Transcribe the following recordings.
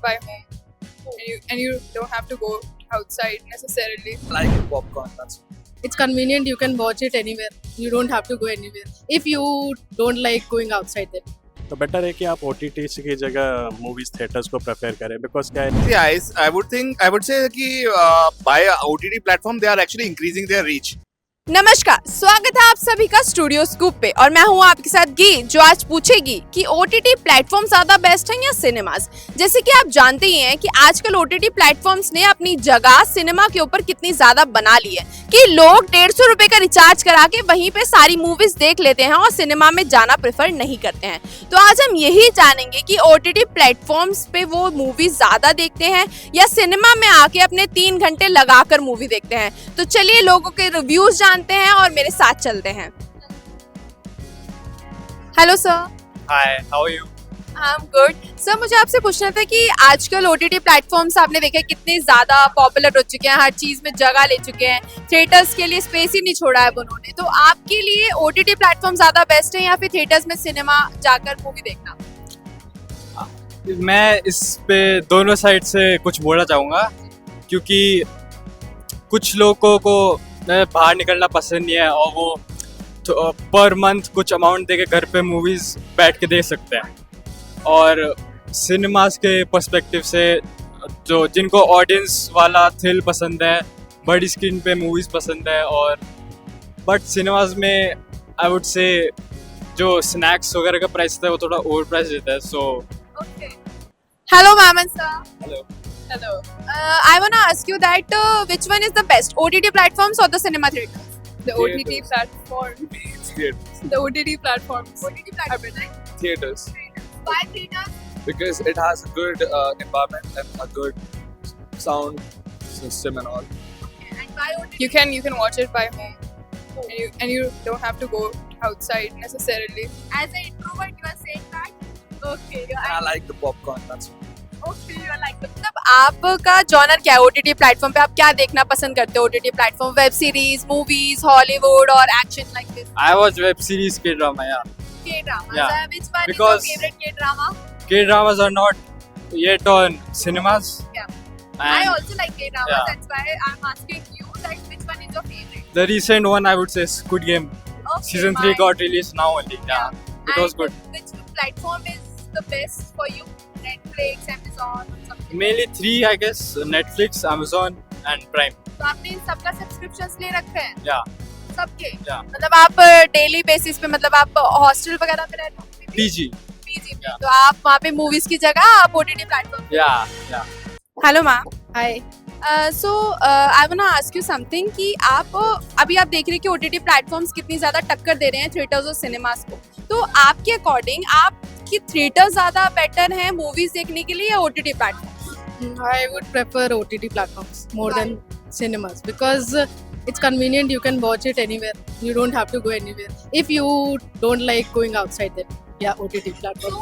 by home, and you don't have to go outside necessarily. Like popcorn, that's It's convenient, you can watch it anywhere. You don't have to go anywhere. If you don't like going outside then. तो better है कि आप OTT की जगह movies theatres को prefer करें because क्या है yeah, I would say कि by OTT platform they are actually increasing their reach. नमस्कार, स्वागत है आप सभी का स्टूडियो स्कूप पे और मैं हूं आपके साथ गी जो आज पूछेगी कि ओटीटी प्लेटफॉर्म ज्यादा बेस्ट है या सिनेमास। जैसे कि आप जानते ही हैं कि आजकल ओटीटी प्लेटफॉर्म्स ने अपनी जगह सिनेमा के ऊपर कितनी ज्यादा बना ली है कि लोग 150 रुपए का रिचार्ज करा के वहीं पे सारी मूवीज देख लेते हैं और सिनेमा में जाना प्रेफर नहीं करते हैं। तो आज हम यही जानेंगे कि ओटीटी प्लेटफॉर्म्स पे वो मूवी ज्यादा देखते हैं या सिनेमा में आके अपने 3 घंटे लगाकर मूवी देखते हैं। तो चलिए लोगों के रिव्यूज जानते हैं और मेरे साथ चलते हैं। Hello sir. Hi, how are you? I am good sir. मुझे आपसे पूछना था कि आजकल ओटीटी प्लेटफॉर्म्स आपने देखा है कितने ज्यादा पॉपुलर हो चुके हैं, हर चीज में जगह ले चुके हैं, थिएटर्स के लिए स्पेस ही नहीं छोड़ा है उन्होंने। तो आपके लिए ओटीटी प्लेटफॉर्म ज्यादा बेस्ट है या फिर थिएटर्स में सिनेमा जाकर मूवी देखना? मैं इस पे दोनों साइड से कुछ बोलना चाहूँगा क्योंकि कुछ लोगों को बाहर निकलना पसंद नहीं है और वो पर मंथ कुछ अमाउंट देके घर पे मूवीज़ बैठ के देख सकते हैं। और सिनेमास के पर्सपेक्टिव से जो जिनको ऑडियंस वाला थ्रिल पसंद है, बड़ी स्क्रीन पे मूवीज़ पसंद है, और बट सिनेमास में आई वुड से जो स्नैक्स वगैरह का प्राइस होता है वो थोड़ा ओवर प्राइस रहता है। So hello ma'am and sir. Hello. Hello. I wanna ask you that which one is the best, OTT platforms or the cinema theaters? The OTT platform. Theaters. The OTT platforms. OTT platforms, right? Theaters. Why theaters? Because it has a good environment and a good sound system and all. And why OTT? You can watch it by home, and you don't have to go outside necessarily. As an introvert, you are saying that. Okay. I like the popcorn, that's all. Okay, you are like. मतलब आपका genre क्या है OTT platform पे? आप क्या देखना पसंद करते हो OTT platform? Web series, movies, Hollywood और action like this? I watch web series K-drama, yeah. K-dramas. Yeah. Which one Because- is your favorite K-drama? K-dramas are not yet on cinemas. Yeah. I And also like K-dramas. Yeah. That's why I'm asking you that which one is your favorite? the recent one I would say Squid Game. Okay, Season 3 mine- got released now only. Yeah. It was And good. Which platform is the best for you? Netflix, Amazon, or something? Mainly 3 I guess, Netflix, Amazon and Prime. तो आपने इन सबका subscriptions ले रखे हैं? Yeah. सबके? Yeah. मतलब आप daily basis पे, मतलब आप हॉस्टल वगैरह में रहते हो? PG. पीजी में। Yeah. तो आप वहाँ पे मूवीज की जगह आप OTT platform? Yeah. Yeah. Hello ma'am. Hi. So I want to ask you something कि आप अभी आप देख रहे हैं कि ओटीटी प्लेटफॉर्म्स कितनी ज़्यादा टक्कर दे रहे हैं थिएटर्स और सिनेमास को। तो आपके अकॉर्डिंग आपकी थिएटर ज़्यादा बेटर है मूवीज देखने के लिए या OTT platform? I would prefer OTT platforms more than cinemas because it's convenient, you can watch it anywhere. You don't have to go anywhere. If you don't like going outside then, yeah, OTT तो platform.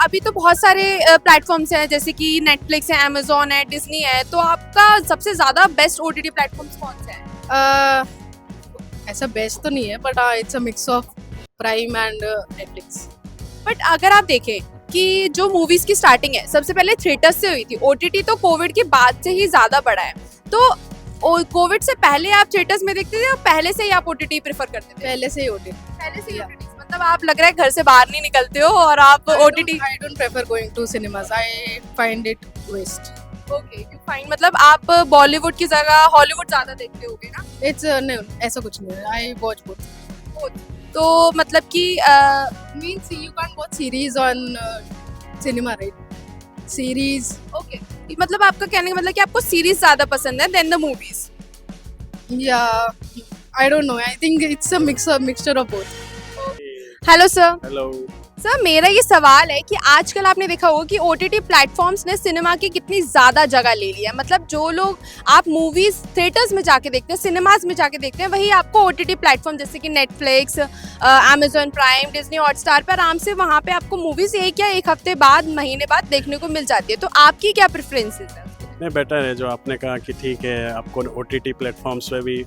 अभी तो बहुत सारे platforms हैं जैसे कि Netflix है, Amazon है, डिज्नी है। तो आपका सबसे ज़्यादा बेस्ट ओटीटी प्लेटफॉर्म्स कौन से हैं? ऐसा बेस्ट तो नहीं है but it's a mix of Prime and Netflix. But अगर आप देखें कि जो मूवीज की स्टार्टिंग है सबसे पहले थिएटर्स से हुई थी, ओटीटी तो कोविड के बाद से ही ज्यादा बढ़ा है। तो कोविड से पहले आप थिएटर्स में देखते थे या पहले से ही आप ओटीटी प्रेफर करते थे? पहले से ही OTT. पहले से ही Yeah. OTT, मतलब आप लग रहा है घर से बाहर नहीं निकलते हो और आप OTT. I don't prefer going to cinemas. I find it waste. Okay, you fine. मतलब आप बॉलीवुड की जगह हॉलीवुड ज्यादा देखते होगे ना? It's no, ऐसा कुछ नहीं है. I watch both. तो मतलब कि Means you can't watch series on cinema, right? Series. Okay, मतलब आपका कहने का मतलब कि आपको सीरीज ज्यादा पसंद है than the movies? Yeah, I don't know. I think it's a mixture of both. Hello sir. Hello sir मेरा ये सवाल है कि आजकल आपने देखा होगा कि ओटीटी प्लेटफॉर्म्स ने सिनेमा की कितनी ज़्यादा जगह ले ली है। मतलब जो लोग आप मूवीज़ थिएटर्स में जाके देखते हैं, सिनेमाज में जाके देखते हैं, वही आपको ओटीटी प्लेटफॉर्म जैसे कि Netflix, Amazon prime, Disney Hotstar पर आराम से वहाँ पे आपको मूवीज़ एक या एक हफ्ते बाद, महीने बाद देखने को मिल जाती है। तो आपकी क्या प्रेफरेंसेस है? नहीं बेटर है जो आपने कहा कि ठीक है आपको OTT प्लेटफॉर्म्स पे भी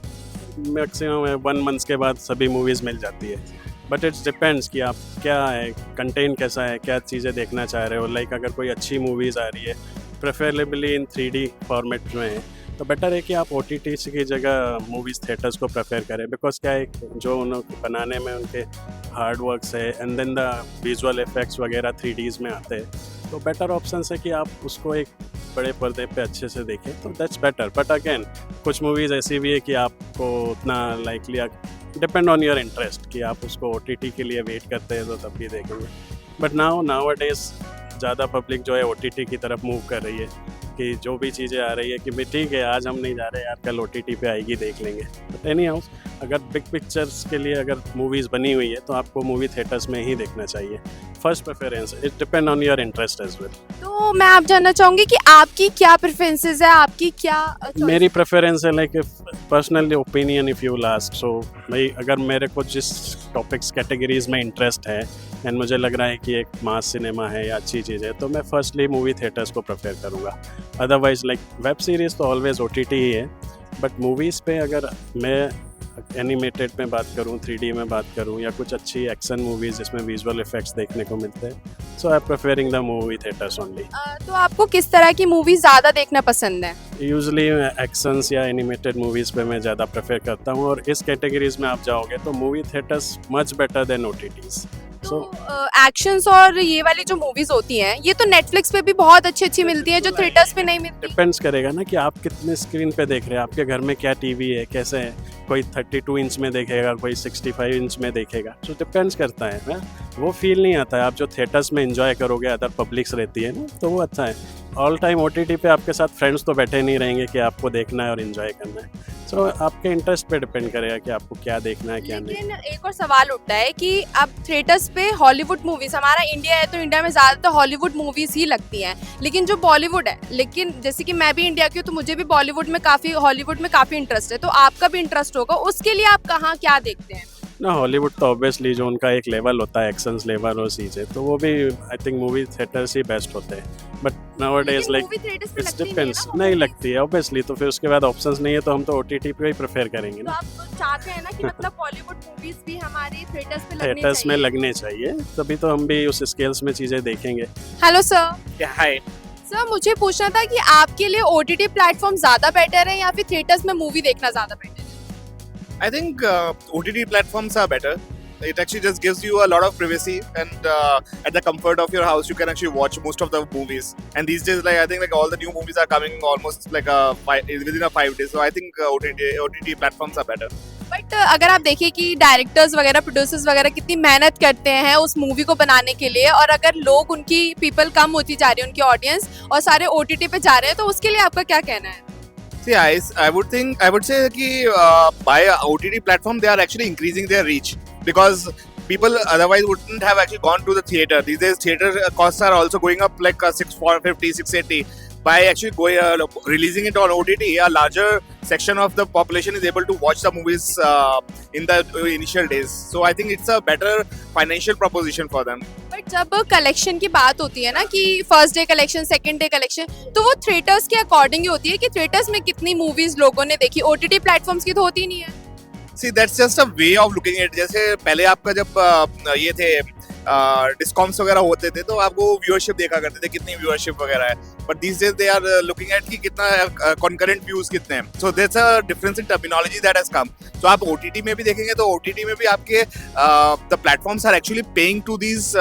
मैक्सिमम 1 मंथ के बाद सभी मूवीज़ मिल जाती है बट इट्स डिपेंड्स कि आप क्या है कंटेंट कैसा है, क्या चीज़ें देखना चाह रहे हो। लाइक अगर कोई अच्छी मूवीज़ आ रही है प्रेफरेबली इन 3D फॉर्मेट में है, तो बेटर है कि आप OTT की जगह मूवीज़ थिएटर्स को प्रेफर करें, बिकॉज क्या है जो उन्होंने बनाने में उनके हार्ड वर्क्स है and then the visual effects वगैरह 3Ds में आते हैं, तो बेटर ऑप्शन है कि आप उसको एक बड़े पर्दे पे अच्छे से देखें, तो दैट्स बेटर। बट अगेन कुछ मूवीज़ ऐसी भी है कि आपको उतना likely depend on your interest कि आप उसको OTT के लिए वेट करते हैं तो तब भी देखेंगे। बट नाउ डेज ज़्यादा पब्लिक जो है OTT की तरफ मूव कर रही है कि जो भी चीज़ें आ रही है कि भाई ठीक है आज हम नहीं जा रहे यार, कल OTT पे आएगी देख लेंगे। बट एनी हाउस अगर बिग पिक्चर्स के लिए अगर मूवीज़ बनी हुई है तो आपको मूवी थिएटर्स में ही देखना चाहिए। First preference, it depend on your interest as well. तो मैं आप जानना चाहूंगी कि आपकी क्या प्रेफरेंसेस है, आपकी क्या मेरी प्रेफरेंस है like personal opinion if you last, so भाई अगर मेरे को जिस टॉपिक्स कैटेगरीज में इंटरेस्ट है एंड मुझे लग रहा है कि एक मास सिनेमा है या अच्छी चीज़ है, तो मैं फर्स्टली मूवी थिएटर्स को प्रेफर करूँगा। अदरवाइज लाइक वेब सीरीज़ तो ऑलवेज OTT ही है, बट मूवीज़ पे अगर मैं एनिमेटेड में बात करूँ, 3D में बात करूँ या कुछ अच्छी एक्शन मूवीज़ जिसमें विजुअल इफेक्ट्स देखने को मिलते हैं, so I am preferring the movie theatres only. तो आपको किस तरह की मूवी ज़्यादा देखना पसंद है? यूजुअली एक्शंस या एनिमेटेड मूवीज़ पे मैं ज़्यादा प्रेफर करता हूँ, और इस कैटेगरीज में आप जाओगे तो movie theatres much better than OTTs। तो एक्शंस और ये वाली जो मूवीज होती हैं ये तो नेटफ्लिक्स पे भी बहुत अच्छी अच्छी मिलती है जो थिएटर्स पे नहीं मिलती। डिपेंड्स करेगा ना कि आप कितने स्क्रीन पे देख रहे हैं, आपके घर में क्या टीवी है, कैसे है, कोई 32 इंच में देखेगा, कोई 65 इंच में देखेगा, तो डिपेंड्स करता है ना, वो फील नहीं आता है। आप जो थिएटर्स में एंजॉय करोगे, अदर पब्लिक्स रहती है ना, तो वो अच्छा है। ऑल टाइम OTT पे आपके साथ फ्रेंड्स तो बैठे नहीं रहेंगे कि आपको देखना है और एंजॉय करना है, सो आपके इंटरेस्ट पे डिपेंड करेगा कि आपको क्या देखना है क्या नहीं। लेकिन एक और सवाल उठता है कि अब थिएटर्स पे हॉलीवुड मूवीज, हमारा इंडिया है तो इंडिया में ज़्यादातर हॉलीवुड मूवीज ही लगती हैं, लेकिन जो बॉलीवुड है, लेकिन जैसे कि मैं भी इंडिया की हूँ तो मुझे भी हॉलीवुड में काफ़ी इंटरेस्ट है, तो आपका भी इंटरेस्ट होगा, उसके लिए आप कहाँ क्या देखते हैं? ना हॉलीवुड तो ऑब्वियसली जो उनका एक लेवल होता है, एक्शंस लेवल और चीज़ें, तो वो भी I think movie theatres he best होते हैं। But nowadays like it's depends, नहीं लगती है ऑब्वियसली, तो फिर उसके बाद ऑप्शंस नहीं है तो हम तो OTT पे ही प्रेफर करेंगे तो ना। आप चाहते हैं ना कि मतलब बॉलीवुड मूवीज भी हमारी थिएटर्स पे लगनी थिएटर्स में चाहिए। लगने चाहिए, तभी तो हम भी उस स्केल्स में चीज़ें देखेंगे। Hello sir. हाय। सर मुझे पूछना था कि आपके लिए OTT प्लेटफॉर्म ज़्यादा बेटर है या फिर थिएटर्स में मूवी देखना ज़्यादा बेटर है? I think OTT platforms are better. It actually just gives you a lot of privacy, and at the comfort of your house, you can actually watch most of the movies. And these days, like I think, like all the new movies are coming almost like within a 5 days. So I think OTT platforms are better. But अगर आप देखिए कि directors वगैरह, producers वगैरह कितनी मेहनत करते हैं उस मूवी को बनाने के लिए, और अगर लोग उनकी पीपल कम होती जा रही है, उनकी ऑडियंस, और सारे OTT पे जा रहे हैं, तो उसके लिए आपका क्या कहना है? See, I would say that by OTT platform they are actually increasing their reach, because people otherwise wouldn't have actually gone to the theater. These days theater costs are also going up like 650, 680. By actually releasing it on OTT, a larger section of the population is able to watch the movies in the initial days. So I think it's a better financial proposition for them. But जब collection की बात होती है ना कि first day collection, second day collection, तो वो theatres के अकॉर्डिंग ही होती है कि थिएटर्स में कितनी मूवीज लोगों ने देखी, OTT प्लेटफॉर्म्स की तो होती नहीं है। See, that's just a way of looking at it. जैसे पहले आपका जब ये थे डिस्कॉम्स वगैरह होते थे तो आपको व्यूअरशिप देखा करते थे, कितनी व्यूअरशिप वगैरह है, but this days they are looking at कि कितना कॉन्करेंट व्यूज कितने हैं। So that's a difference in terminology that has come. तो आप OTT में भी देखेंगे तो OTT में भी आपके the platforms are actually paying to these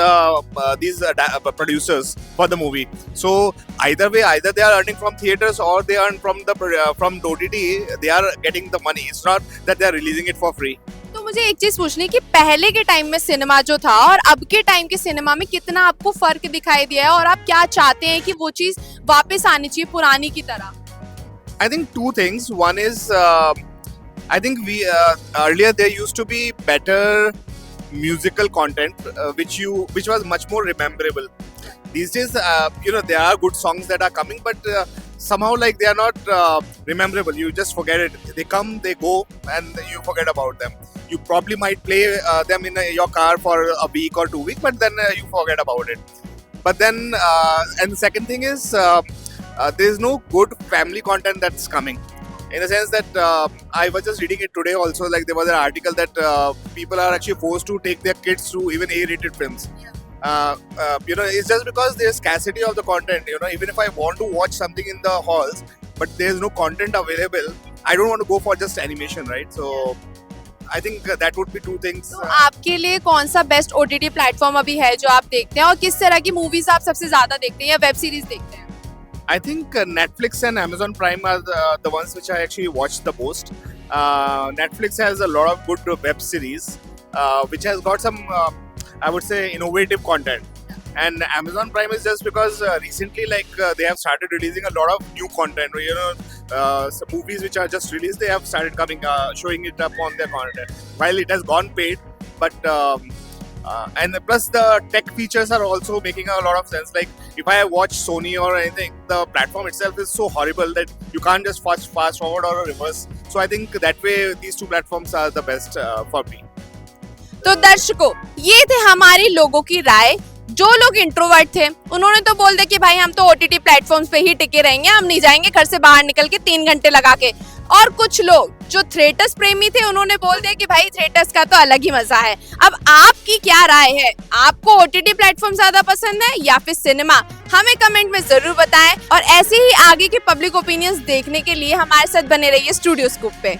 producers for the movie. So either way, either they are earning from theaters or they earn from OTT. They are getting the money. It's not that they are releasing it for free. तो मुझे एक चीज पूछनी है कि पहले के time में सिनेमा जो था और अब के टाइम के सिनेमा में कितना आपको फर्क दिखाई दिया है, और आप क्या चाहते हैं कि वो चीज वापस आनी चाहिए पुरानी की तरह? I think two things. One is I think we earlier there used to be better musical content which was much more rememberable. These days there are good songs that are coming, but somehow like they are not rememberable. You just forget it. They come, they go, and you forget about them. You probably might play them in your car for a week or 2 weeks, but then you forget about it. But then and the second thing is there is no good family content that's coming. In the sense that I was just reading it today also, like there was an article that people are actually forced to take their kids to even A-rated films. It's just because there's scarcity of the content. Even if I want to watch something in the halls, but there's no content available, I don't want to go for just animation, right? So I think that would be two things. तो आपके लिए कौन सा best OTT platform अभी है जो आप देखते हैं और किस तरह की मूवीज आप सबसे ज्यादा देखते हैं या वेब सीरीज देखते हैं? I think Netflix and Amazon Prime are the ones which I actually watch the most. Netflix has a lot of good web series, which has got some, I would say, innovative content. And Amazon Prime is just because recently, they have started releasing a lot of new content. Some movies which are just released, they have started coming, showing it up on their content. While it has gone paid, but and plus the tech features are also making a lot of sense. Like if I watch Sony or anything, the platform itself is so horrible that you can't just fast forward or reverse. So I think that way these two platforms are the best for me. तो दर्शकों, ये थे हमारे लोगों की राय। जो लोग introvert थे उन्होंने तो बोल दिया कि भाई हम तो ओटीटी प्लेटफॉर्म्स पे ही टिके रहेंगे, हम नहीं जाएंगे घर से बाहर निकल के 3 घंटे लगा के। और कुछ लोग जो थिएटर्स प्रेमी थे उन्होंने बोल दिया कि भाई थिएटर्स का तो अलग ही मजा है। अब आपकी क्या राय है? आपको ओटीटी प्लेटफॉर्म ज्यादा पसंद है या फिर सिनेमा? हमें कमेंट में जरूर बताएं और ऐसे ही आगे के पब्लिक ओपिनियंस देखने के लिए हमारे साथ बने रहिए स्टूडियो स्कूप पे।